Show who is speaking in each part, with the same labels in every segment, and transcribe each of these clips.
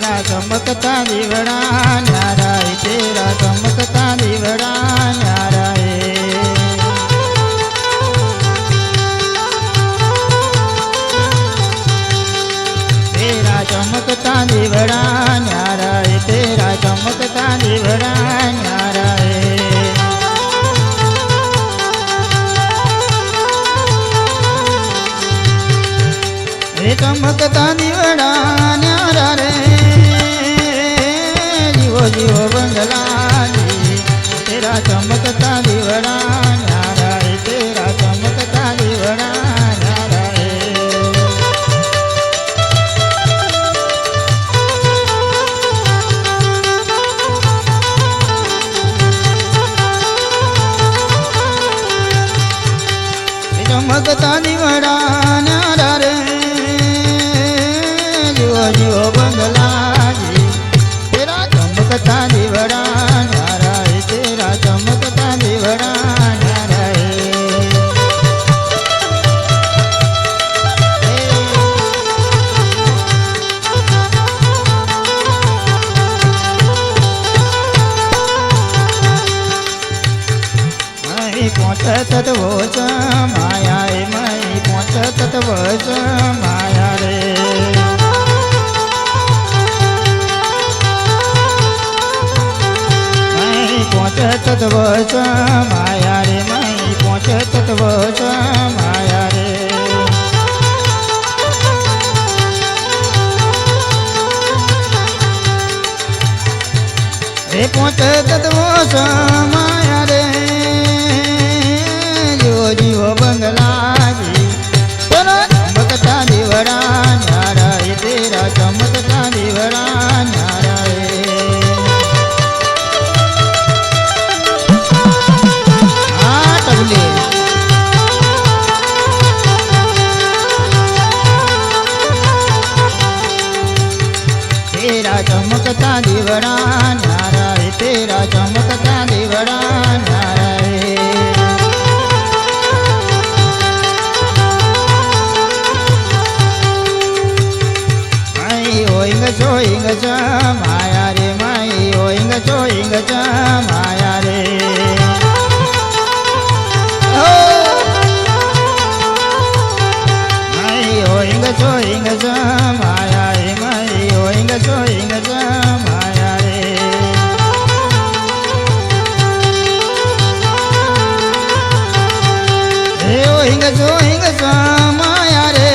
Speaker 1: तेरा चमकता दीवड़ा न्यारा है, तेरा चमकता दीवड़ा न्यारा है। तेरा चमकता दीवड़ा न्यारा है, तेरा चमकता दीवड़ा न्यारा है। चमकता दीवड़ा न्यारा रे जीवो जीवो बंगला जी, तेरा चमकता दीवड़ा न्यारा रे, तेरा चमकता दीवड़ा न्यारा रे। चमकता दीवड़ा न्यारा रे जीवो बंगला जी, तेरा चमकता दीवड़ा न्यारा है, तेरा चमकता दीवड़ा न्यारा है। मई पहुँचत वोच माया रे, मई पहुँचत वोच माया रे। पहुँचत वोच माया रे, मई पहुँचत वोच माया रे। रे पहुँचत वोच माया रे जीवो जीवो बंगला जी, तेरा चमकता दीवड़ा न्यारा है, तेरा चमकता दीवड़ा न्यारा है। तेरा चमकता दीवड़ा न्यारा है, तेरा चमकता दीवड़ा न्यारा है। माई ओइंग चोइंग च माया रे, माई ओइंग चोइंग च माया रे। माई ओइंग चोइंग च माया रे, माई ओइंग चोइंग च माया रे। ओइंग चोइंग च माया रे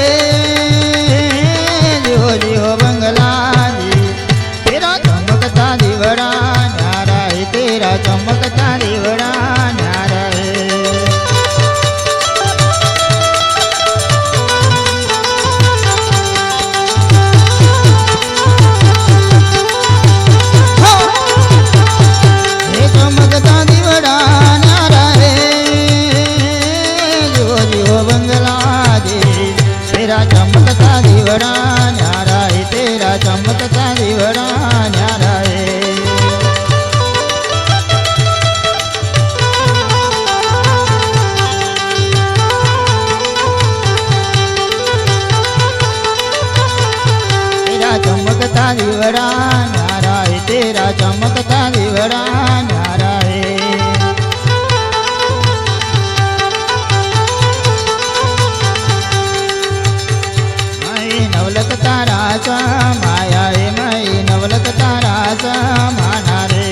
Speaker 1: जीवो जीवो बंगला जी, तेरा चमकता दीवड़ा न्यारा है, तेरा चमकता दीवड़ा न्यारा है। चमकता दीवड़ा न्यारा है जीवो जीवो बंगला जी, तेरा चमकता दीवड़ा न्यारा है, तेरा चमकता दीवड़ा न्यारा है। तेरा चमकता दीवड़ा न्यारा है, तेरा चमकता दीवड़ा न्यारा है। मई नवलक तारा च माया रे, मई नवलक तारा च माना रे।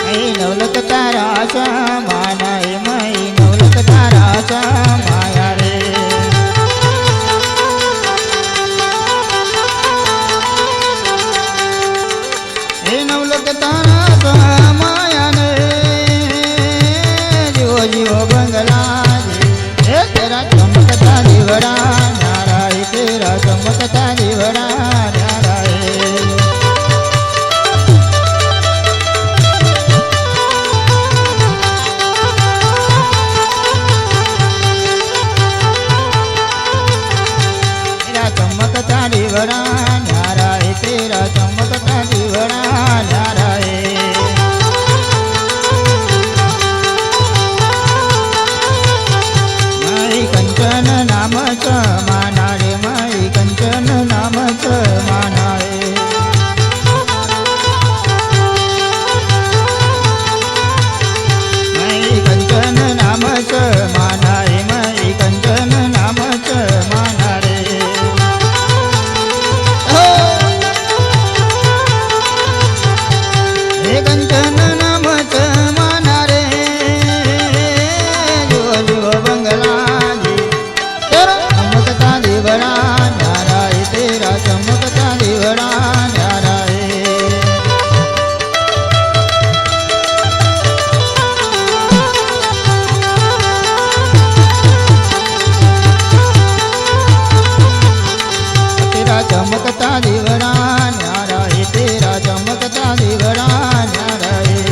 Speaker 1: मई नवलक तारा च माना रे, मई नवलक तारा च माया रे। नवलक तारा च माया रे जीवो जीवो बंगला जी, तेरा चमकता दीवड़ा न्यारा है, तेरा चमकता दीवड़ा न्यारा है। तेरा चमकता दीवड़ा न्यारा है, तेरा चमकता दीवड़ा न्यारा है। એ કંચન નામ ચમાના રે જુઓ જુઓ બંગલાજી તેરા ચમકતા દીવડા ન્યારા એ તેરા ચમકતા દીવડા ન્યારા એ तेरा चमकता दीवड़ा न्यारा है तेरा चमकता दीवड़ा न्यारा है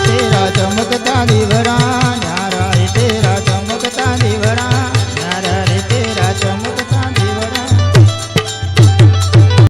Speaker 1: तेरा चमकता दीवड़ा